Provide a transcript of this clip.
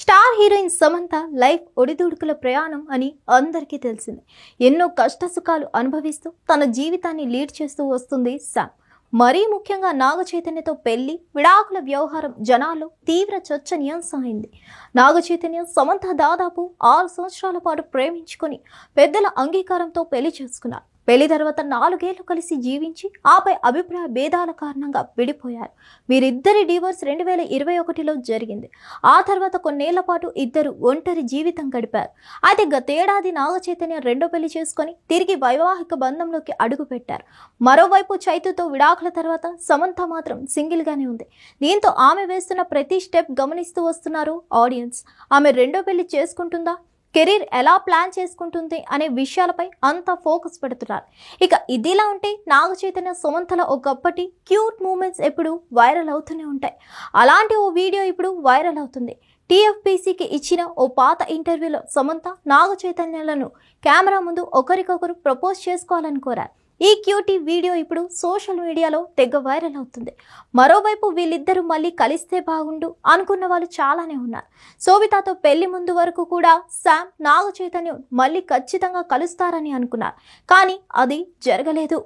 Star heroine Samantha life ఒడిదుడుకుల ప్రయాణం అని అందరికీ తెలిసిందే. ఎన్నో కష్టసుఖాలు అనుభవిస్తూ తన జీవితాన్ని లీడ్ చేస్తూ వస్తుంది శామ్. మరీ ముఖ్యంగా నాగ చైతన్యతో పెళ్లి విడాకుల వ్యవహారం జనాల్లో తీవ్ర చర్చనీయాంశం అయింది. నాగ చైతన్య సమంత దాదాపు 6 సంవత్సరాల పాటు ప్రేమించుకొని పెద్దల అంగీకారంతో పెళ్లి చేసుకున్నారు. పెళ్లి తర్వాత 4 ఏళ్లు కలిసి జీవించి ఆపై అభిప్రాయ భేదాల కారణంగా విడిపోయారు. వీరిద్దరి డివోర్స్ 2021లో జరిగింది. ఆ తర్వాత కొన్నేళ్ల పాటు ఇద్దరు ఒంటరి జీవితం గడిపారు. అయితే గతేడాది నాగ చైతన్య రెండో పెళ్లి చేసుకొని తిరిగి వైవాహిక బంధంలోకి అడుగుపెట్టారు. మరోవైపు చైతుతో విడాకుల తర్వాత సమంత మాత్రం సింగిల్ గానే ఉంది. దీంతో ఆమె వేస్తున్న ప్రతి స్టెప్ గమనిస్తూ వస్తున్నారు ఆడియన్స్. ఆమె రెండో పెళ్లి చేసుకుంటుందా, కెరీర్ ఎలా ప్లాన్ చేసుకుంటుంది అనే విషయాలపై అంతా ఫోకస్ పెడుతున్నారు. ఇక ఇదిలా ఉంటే నాగ చైతన్య సమంతల ఒకప్పటి క్యూట్ మూమెంట్స్ ఎప్పుడు వైరల్ అవుతూనే ఉంటాయి. అలాంటి ఓ వీడియో ఇప్పుడు వైరల్ అవుతుంది. TFPCకి ఇచ్చిన ఓ పాత ఇంటర్వ్యూలో సమంత నాగ చైతన్యలను కెమెరా ముందు ఒకరికొకరు ప్రపోజ్ చేసుకోవాలని కోరారు. ఈ క్యూటీ వీడియో ఇప్పుడు సోషల్ మీడియాలో తెగ వైరల్ అవుతుంది. మరోవైపు వీళ్ళిద్దరూ మళ్ళీ కలిస్తే బాగుండు అనుకున్న వాళ్ళు చాలానే ఉన్నారు. శోభితాతో పెళ్లి ముందు వరకు కూడా శామ్ నాగ చైతన్యం మళ్ళీ ఖచ్చితంగా కలుస్తారని అనుకున్నారు. కానీ అది జరగలేదు.